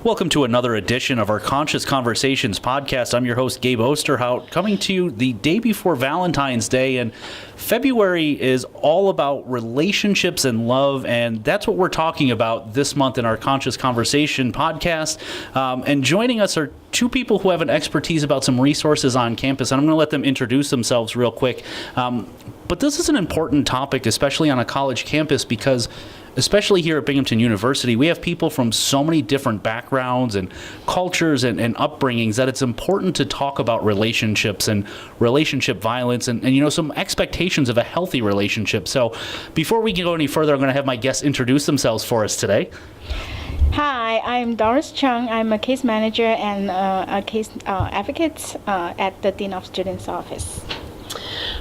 Welcome to another edition of our Conscious Conversations podcast. I'm your host, Gabe Osterhout, coming to you the day before Valentine's Day. And February is all about relationships and love, and that's what we're talking about this month in our Conscious Conversation podcast. And joining us are two people who have an expertise about some resources on campus, and I'm going to let them introduce themselves real quick. But this is an important topic, especially on a college campus, because especially here at Binghamton University, we have people from so many different backgrounds and cultures and upbringings that it's important to talk about relationships and relationship violence and some expectations of a healthy relationship. So before we can go any further, I'm going to have my guests introduce themselves for us today. Hi, I'm Doris Chung. I'm a case manager and a case advocate at the Dean of Students office.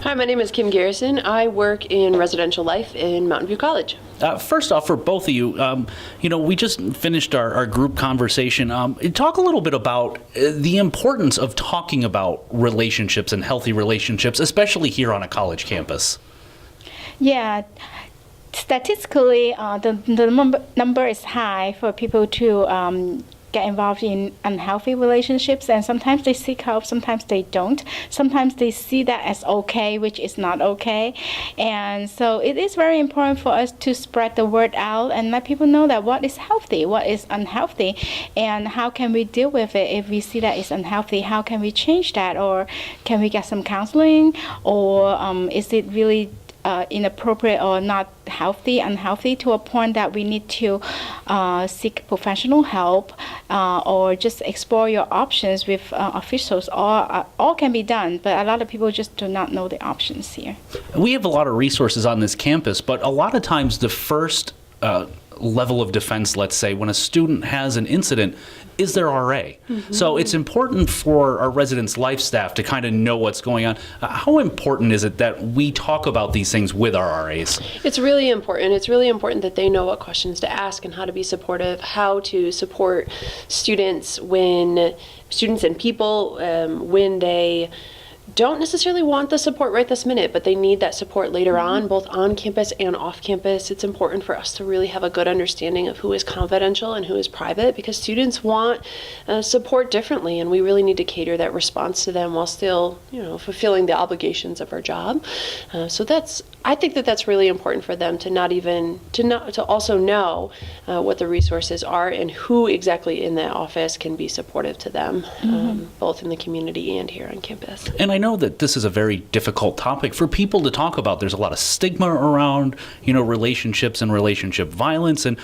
Hi, my name is Kim Garrison. I work in residential life in Mountain View College. First off, for both of you, we just finished our group conversation. Talk a little bit about the importance of talking about relationships and healthy relationships, especially here on a college campus. Yeah. Statistically, the number is high for people to get involved in unhealthy relationships, and sometimes they seek help, sometimes they don't. Sometimes they see that as okay, which is not okay. And so it is very important for us to spread the word out and let people know that what is healthy, what is unhealthy, and how can we deal with it if we see that it's unhealthy. How can we change that, or can we get some counseling, or is it really inappropriate or not unhealthy to a point that we need to seek professional help or just explore your options with officials. All can be done, but a lot of people just do not know the options here. We have a lot of resources on this campus, but a lot of times the first level of defense, let's say, when a student has an incident, is their RA. Mm-hmm. So it's important for our residents' life staff to kind of know what's going on. How important is it that we talk about these things with our RAs? It's really important. It's really important that they know what questions to ask and how to be supportive, how to support students and people when they don't necessarily want the support right this minute, but they need that support later on, both on campus and off campus. It's important for us to really have a good understanding of who is confidential and who is private, because students want support differently, and we really need to cater that response to them while still, fulfilling the obligations of our job. I think that's really important for them to also know what the resources are and who exactly in that office can be supportive to them, both in the community and here on campus. And I know that this is a very difficult topic for people to talk about. There's a lot of stigma around, relationships and relationship violence. And,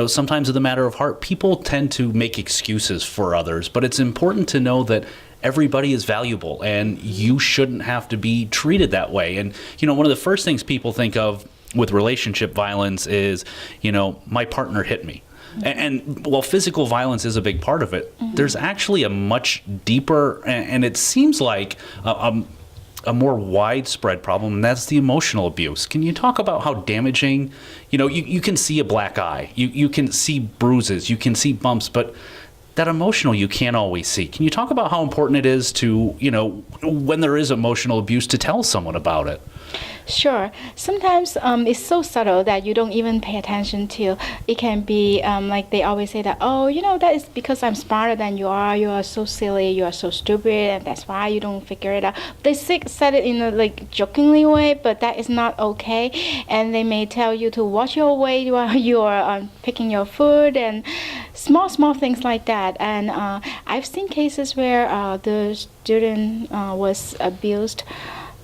sometimes in the matter of heart, people tend to make excuses for others. But it's important to know that everybody is valuable and you shouldn't have to be treated that way. And, one of the first things people think of with relationship violence is, my partner hit me. And while physical violence is a big part of it, there's actually a much deeper, and it seems like a more widespread problem, and that's the emotional abuse. Can you talk about how damaging, you can see a black eye, you can see bruises, you can see bumps, but that emotional you can't always see. Can you talk about how important it is to, when there is emotional abuse, to tell someone about it? Sure. Sometimes it's so subtle that you don't even pay attention to. It can be like they always say that, that is because I'm smarter than you are so silly, you are so stupid, and that's why you don't figure it out. They said it in a jokingly way, but that is not okay. And they may tell you to watch your weight while you are picking your food, and small things like that. And I've seen cases where the student was abused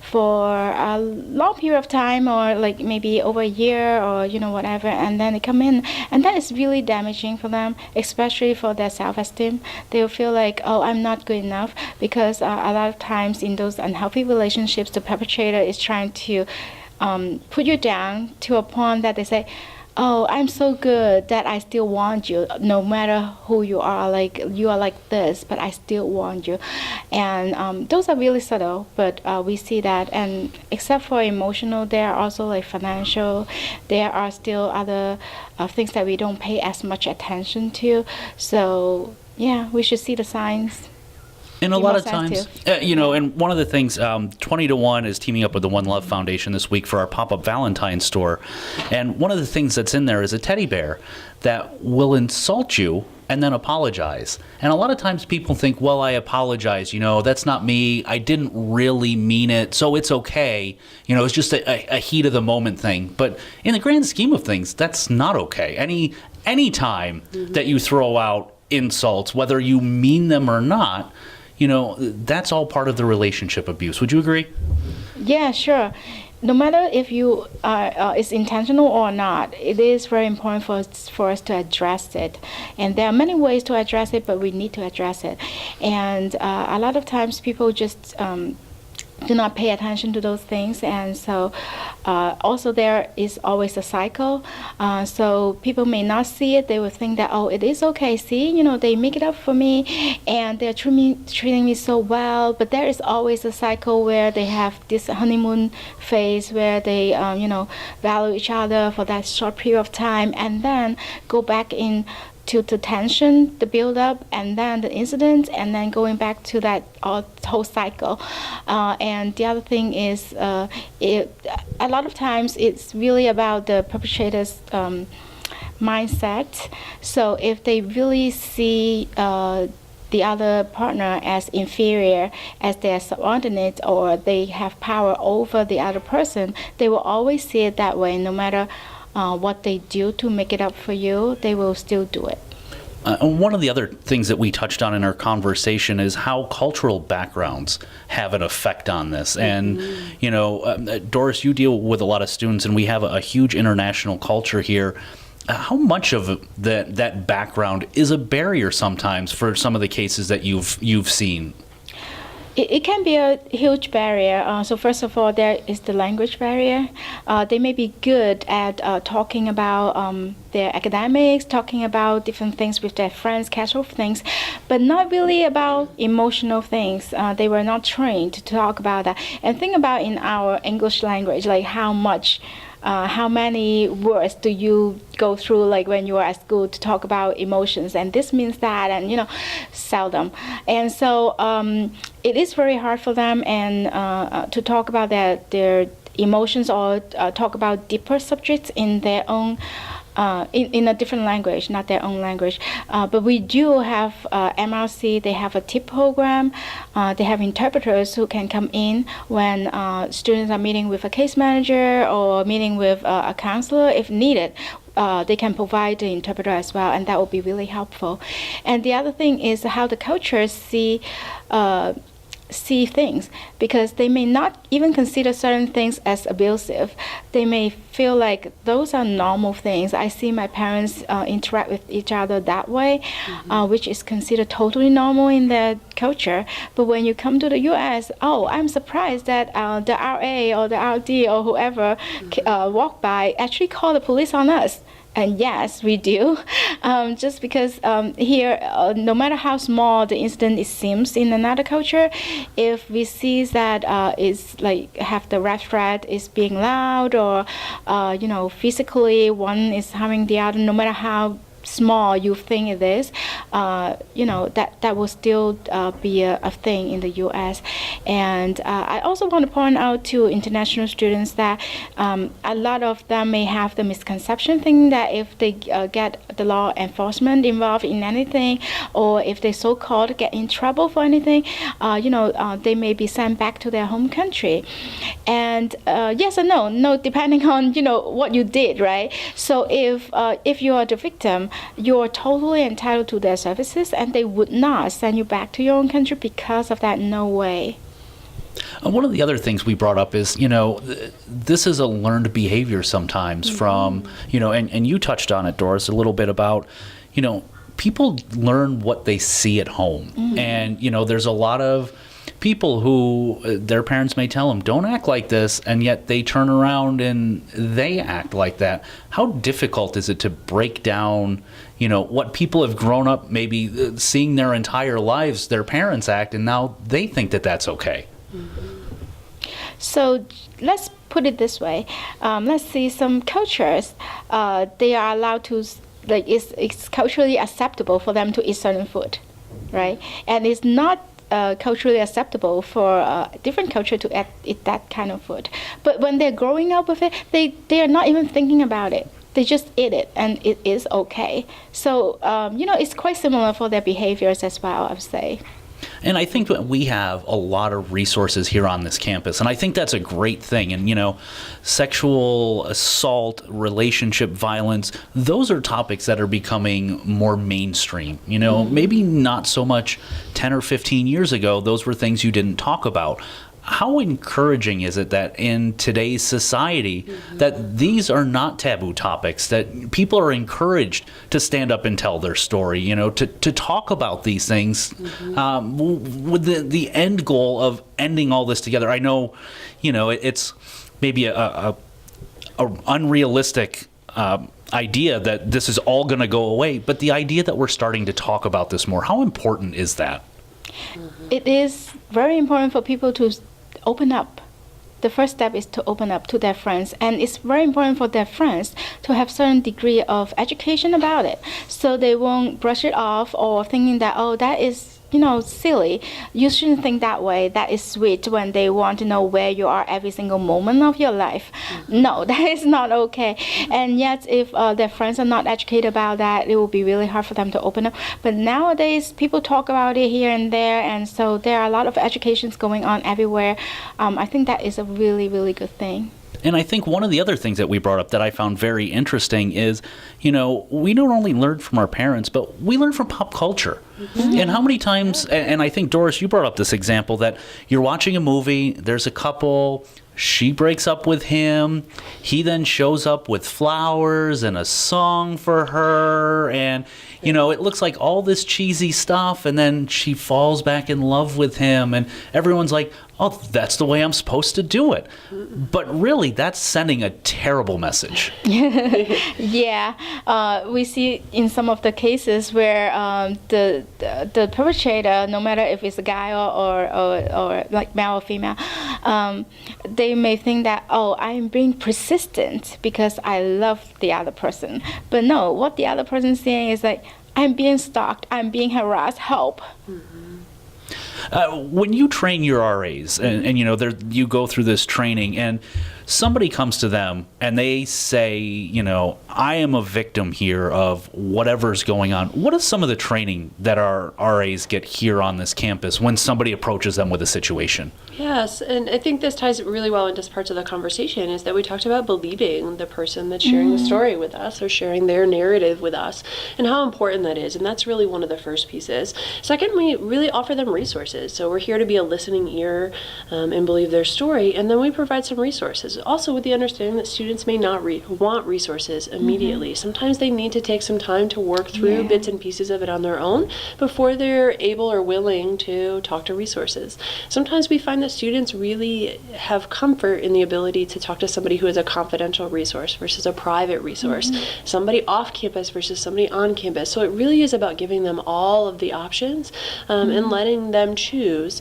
for a long period of time, or maybe over a year, or whatever, and then they come in, and that is really damaging for them, especially for their self-esteem. They'll feel like, I'm not good enough, because a lot of times in those unhealthy relationships, the perpetrator is trying to put you down to a point that they say, I'm so good that I still want you, no matter who you are. You are like this, but I still want you. And those are really subtle, but we see that. And except for emotional, there are also financial. There are still other things that we don't pay as much attention to. So yeah, we should see the signs. And a be lot more of times, sensitive. and one of the things, 20 to 1 is teaming up with the One Love Foundation this week for our pop-up Valentine's store. And one of the things that's in there is a teddy bear that will insult you and then apologize. And a lot of times people think, well, I apologize, that's not me. I didn't really mean it, so it's okay. It's just a heat of the moment thing. But in the grand scheme of things, that's not okay. Any time that you throw out insults, whether you mean them or not, that's all part of the relationship abuse. Would you agree? Yeah, sure. No matter if you it's intentional or not, it is very important for us to address it. And there are many ways to address it, but we need to address it. And a lot of times people just do not pay attention to those things, and so also there is always a cycle. So people may not see it. They will think that, oh, it is okay. See, they make it up for me, and they're treating me so well. But there is always a cycle where they have this honeymoon phase where they, value each other for that short period of time, and then go back in to the tension, the build-up, and then the incident, and then going back to that whole cycle. And the other thing is, a lot of times it's really about the perpetrator's mindset. So if they really see the other partner as inferior, as their subordinate, or they have power over the other person, they will always see it that way. No matter what they do to make it up for you, they will still do it. And one of the other things that we touched on in our conversation is how cultural backgrounds have an effect on this. And, Doris, you deal with a lot of students, and we have a huge international culture here. How much of that background is a barrier sometimes for some of the cases that you've seen? It can be a huge barrier. So first of all, there is the language barrier. They may be good at talking about their academics, talking about different things with their friends, casual things, but not really about emotional things. They were not trained to talk about that. And think about in our English language, like how many words do you go through, like when you are at school, to talk about emotions, and this means that, and seldom. And so it is very hard for them and to talk about their emotions, or talk about deeper subjects in their own in a different language, not their own language. But we do have MRC, they have a TIP program. They have interpreters who can come in when students are meeting with a case manager or meeting with a counselor if needed. They can provide the interpreter as well, and that will be really helpful. And the other thing is how the cultures see things, because they may not even consider certain things as abusive. They may feel like those are normal things. I see my parents interact with each other that way, which is considered totally normal in their culture. But when you come to the U.S., I'm surprised that the RA or the RD or whoever walk by actually call the police on us. And yes, we do, just because here, no matter how small the incident seems in another culture, if we see that it's like have the red flag is being loud, or physically one is harming the other, no matter how small you think it is, that will still be a thing in the U.S. And I also want to point out to international students that a lot of them may have the misconception thinking that if they get the law enforcement involved in anything, or if they so-called get in trouble for anything, they may be sent back to their home country. And yes or no, depending on what you did, right? So if you are the victim, you're totally entitled to their services, and they would not send you back to your own country because of that. No way. One of the other things we brought up is, this is a learned behavior sometimes from, and you touched on it, Doris, a little bit about, people learn what they see at home. And, there's a lot of people who their parents may tell them, don't act like this, and yet they turn around and they act like that. How difficult is it to break down, what people have grown up maybe seeing their entire lives, their parents act, and now they think that that's okay? So let's put it this way. Let's see, some cultures, they are allowed to, it's culturally acceptable for them to eat certain food, right? And it's not culturally acceptable for different culture to eat that kind of food. But when they're growing up with it, they are not even thinking about it. They just eat it, and it is okay. So, it's quite similar for their behaviors as well, I would say. And I think that we have a lot of resources here on this campus, and I think that's a great thing. And, sexual assault, relationship violence, those are topics that are becoming more mainstream. Maybe not so much 10 or 15 years ago, those were things you didn't talk about. How encouraging is it that in today's society that these are not taboo topics, that people are encouraged to stand up and tell their story, to talk about these things with the end goal of ending all this together? I know, it's maybe a unrealistic idea that this is all going to go away, but the idea that we're starting to talk about this more, how important is that? It is very important for people to open up. The first step is to open up to their friends, and it's very important for their friends to have certain degree of education about it, so they won't brush it off or thinking that, oh, that is silly. You shouldn't think that way. That is sweet when they want to know where you are every single moment of your life. No, that is not okay. And yet, if their friends are not educated about that, it will be really hard for them to open up. But nowadays, people talk about it here and there, and so there are a lot of educations going on everywhere. I think that is a really, really good thing. And I think one of the other things that we brought up that I found very interesting is, we don't only learn from our parents, but we learn from pop culture. And how many times, and I think, Doris, you brought up this example that you're watching a movie, there's a couple, she breaks up with him, he then shows up with flowers and a song for her, and, it looks like all this cheesy stuff, and then she falls back in love with him, and everyone's like, oh, that's the way I'm supposed to do it. But really, that's sending a terrible message. Yeah. We see in some of the cases where the perpetrator, no matter if it's a guy or like male or female, they may think that, oh, I'm being persistent because I love the other person. But no, what the other person is saying is like, I'm being stalked, I'm being harassed, help. When you train your RAs, and you go through this training, and somebody comes to them and they say, I am a victim here of whatever's going on. What is some of the training that our RAs get here on this campus when somebody approaches them with a situation? Yes, and I think this ties really well into parts of the conversation, is that we talked about believing the person that's sharing the story with us or sharing their narrative with us, and how important that is. And that's really one of the first pieces. Second, we really offer them resources. So we're here to be a listening ear and believe their story, and then we provide some resources. Also with the understanding that students may not want resources immediately. Sometimes they need to take some time to work through bits and pieces of it on their own before they're able or willing to talk to resources. Sometimes we find that students really have comfort in the ability to talk to somebody who is a confidential resource versus a private resource, somebody off campus versus somebody on campus. So it really is about giving them all of the options and letting them choose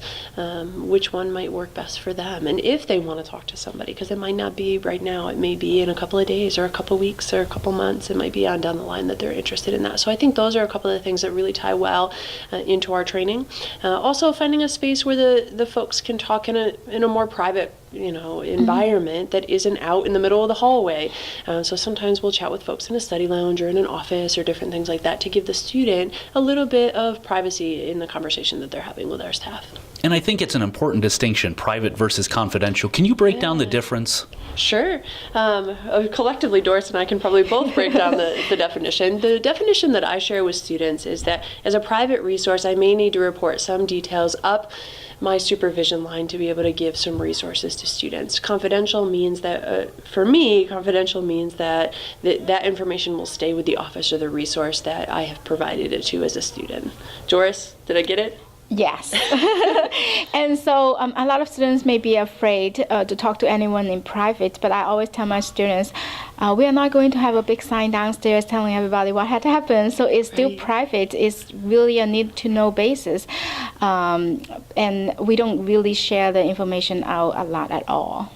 which one might work best for them. And if they want to talk to somebody, because it might not be right now, it may be in a couple of days or a couple of weeks or a couple months, it might be on down the line that they're interested in that. So I think those are a couple of the things that really tie well into our training. Also finding a space where the folks can talk in a more private environment that isn't out in the middle of the hallway. So sometimes we'll chat with folks in a study lounge or in an office or different things like that to give the student a little bit of privacy in the conversation that they're having with our staff. And I think it's an important distinction, private versus confidential. Can you break down the difference? Sure. Collectively, Doris and I can probably both break down the definition. The definition that I share with students is that as a private resource, I may need to report some details up my supervision line to be able to give some resources to students. Confidential means that, for me, confidential means that that information will stay with the office or the resource that I have provided it to as a student. Doris, did I get it? Yes. And so a lot of students may be afraid to talk to anyone in private, but I always tell my students, we are not going to have a big sign downstairs telling everybody what had happened, so it's still private. It's really a need-to-know basis, and we don't really share the information out a lot at all.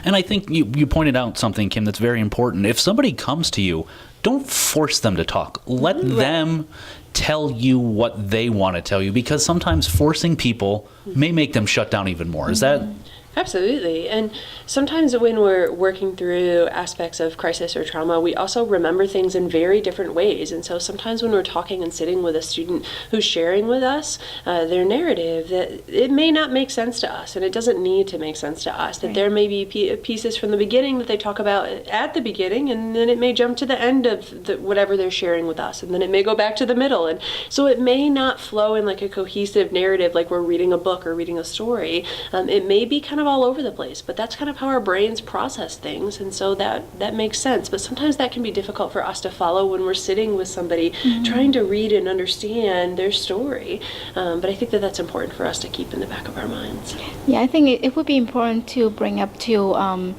And I think you pointed out something, Kim, that's very important. If somebody comes to you, don't force them to talk. Let them tell you what they want to tell you, because sometimes forcing people may make them shut down even more. Is that? Absolutely. And sometimes when we're working through aspects of crisis or trauma, we also remember things in very different ways. And so sometimes when we're talking and sitting with a student who's sharing with us their narrative, that it may not make sense to us, and it doesn't need to make sense to us, that there may be pieces from the beginning that they talk about at the beginning, and then it may jump to the end of whatever they're sharing with us, and then it may go back to the middle. And so it may not flow in like a cohesive narrative like we're reading a book or reading a story. It may be kind of all over the place, but that's kind of how our brains process things, and so that makes sense. But sometimes that can be difficult for us to follow when we're sitting with somebody trying to read and understand their story. But I think that that's important for us to keep in the back of our minds. Yeah, I think it would be important to bring up to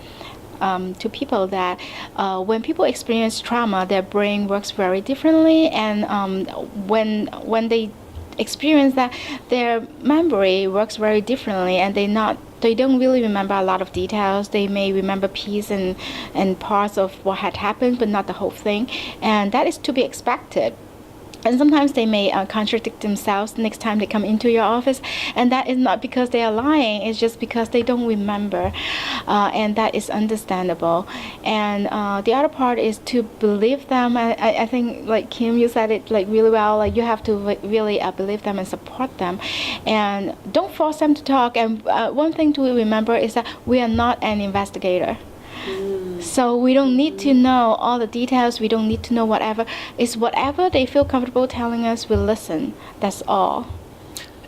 people that when people experience trauma, their brain works very differently, and when they experience that, their memory works very differently, and they don't really remember a lot of details. They may remember pieces and parts of what had happened, but not the whole thing, and that is to be expected. And sometimes they may contradict themselves next time they come into your office, and that is not because they are lying, it's just because they don't remember, and that is understandable. And the other part is to believe them. I think, like Kim, you said it like really well, like you have to really believe them and support them, and don't force them to talk. And one thing to remember is that we are not an investigator. So we don't need to know all the details. We don't need to know whatever. It's whatever they feel comfortable telling us, we'll listen. That's all.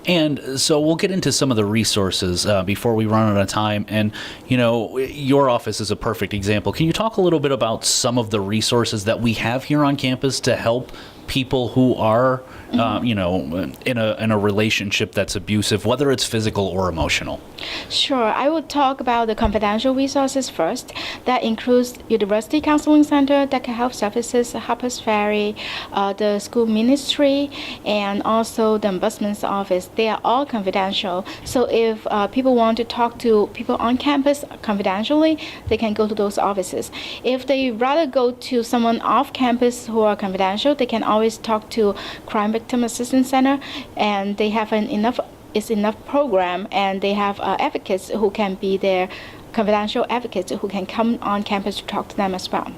And so we'll get into some of the resources before we run out of time. And, you know, your office is a perfect example. Can you talk a little bit about some of the resources that we have here on campus to help people who are, you know, in a relationship that's abusive, whether it's physical or emotional? Sure. I will talk about the confidential resources first. That includes University Counseling Center, DECA Health Services, Harper's Ferry, the school ministry, and also the ombudsman's office. They are all confidential. So if people want to talk to people on campus confidentially, they can go to those offices. If they rather go to someone off campus who are confidential, they can always talk to Crime Victim Assistance Center, and they have enough program, and they have advocates who can be their confidential advocates who can come on campus to talk to them as well.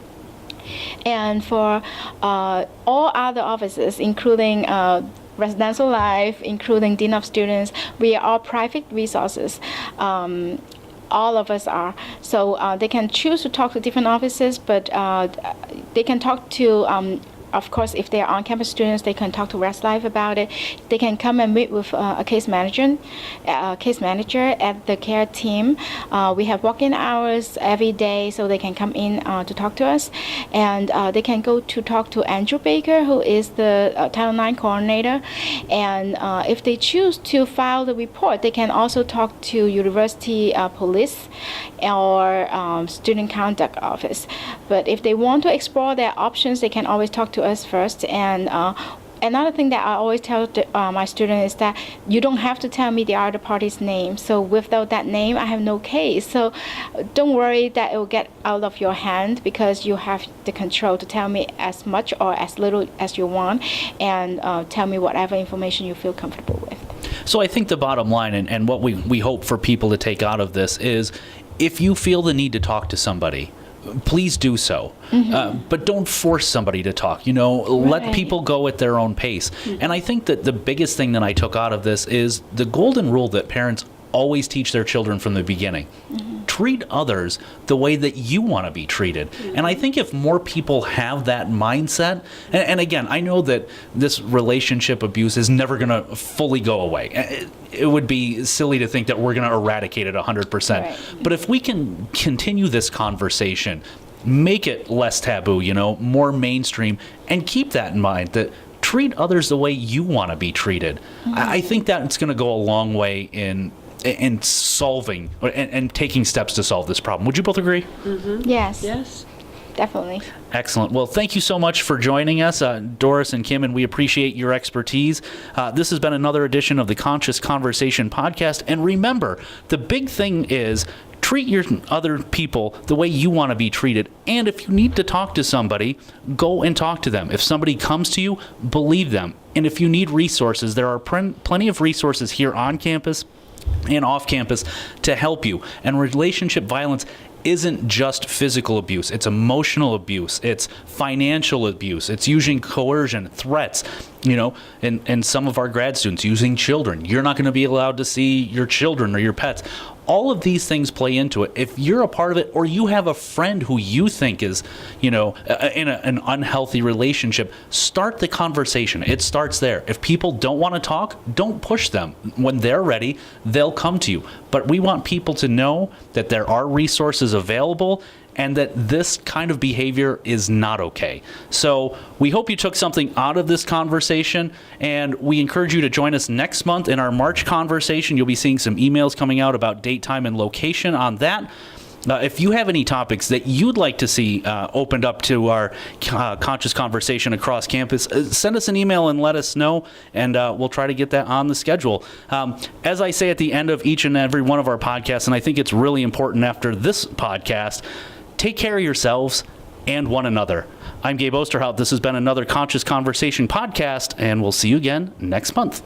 And for all other offices, including residential life, including Dean of Students, we are all private resources. All of us are. So they can choose to talk to different offices, but they can talk to of course, if they are on-campus students, they can talk to Westlife about it. They can come and meet with a case manager at the care team. We have walk-in hours every day, so they can come in to talk to us. And they can go to talk to Andrew Baker, who is the Title IX coordinator. And if they choose to file the report, they can also talk to University Police or Student Conduct Office. But if they want to explore their options, they can always talk to us first. And another thing that I always tell my students is that you don't have to tell me the other party's name. So without that name, I have no case. So don't worry that it will get out of your hand, because you have the control to tell me as much or as little as you want, and tell me whatever information you feel comfortable with. So I think the bottom line, and what we hope for people to take out of this is, if you feel the need to talk to somebody, please do so. But don't force somebody to talk. You know, let people go at their own pace. And I think that the biggest thing that I took out of this is the golden rule that parents always teach their children from the beginning. Treat others the way that you want to be treated. And I think if more people have that mindset, and again, I know that this relationship abuse is never going to fully go away. It would be silly to think that we're going to eradicate it 100%. Right. But if we can continue this conversation, make it less taboo, you know, more mainstream, and keep that in mind, that treat others the way you want to be treated. I think that it's going to go a long way in solving and taking steps to solve this problem. Would you both agree? Yes. Definitely. Excellent. Well, thank you so much for joining us, Doris and Kim, and we appreciate your expertise. This has been another edition of the Conscious Conversation podcast. And remember, the big thing is treat your other people the way you want to be treated. And if you need to talk to somebody, go and talk to them. If somebody comes to you, believe them. And if you need resources, there are plenty of resources here on campus and off campus to help you. And relationship violence isn't just physical abuse. It's emotional abuse. It's financial abuse. It's using coercion, threats, and some of our grad students using children. You're not going to be allowed to see your children or your pets. All of these things play into it. If you're a part of it, or you have a friend who you think is, in an unhealthy relationship, start the conversation. It starts there. If people don't want to talk, don't push them. When they're ready, they'll come to you. But we want people to know that there are resources available and that this kind of behavior is not okay. So we hope you took something out of this conversation, and we encourage you to join us next month in our March conversation. You'll be seeing some emails coming out about date, time, and location on that. If you have any topics that you'd like to see opened up to our conscious conversation across campus, send us an email and let us know, and we'll try to get that on the schedule. As I say at the end of each and every one of our podcasts, and I think it's really important after this podcast, take care of yourselves and one another. I'm Gabe Osterhout. This has been another Conscious Conversation podcast, and we'll see you again next month.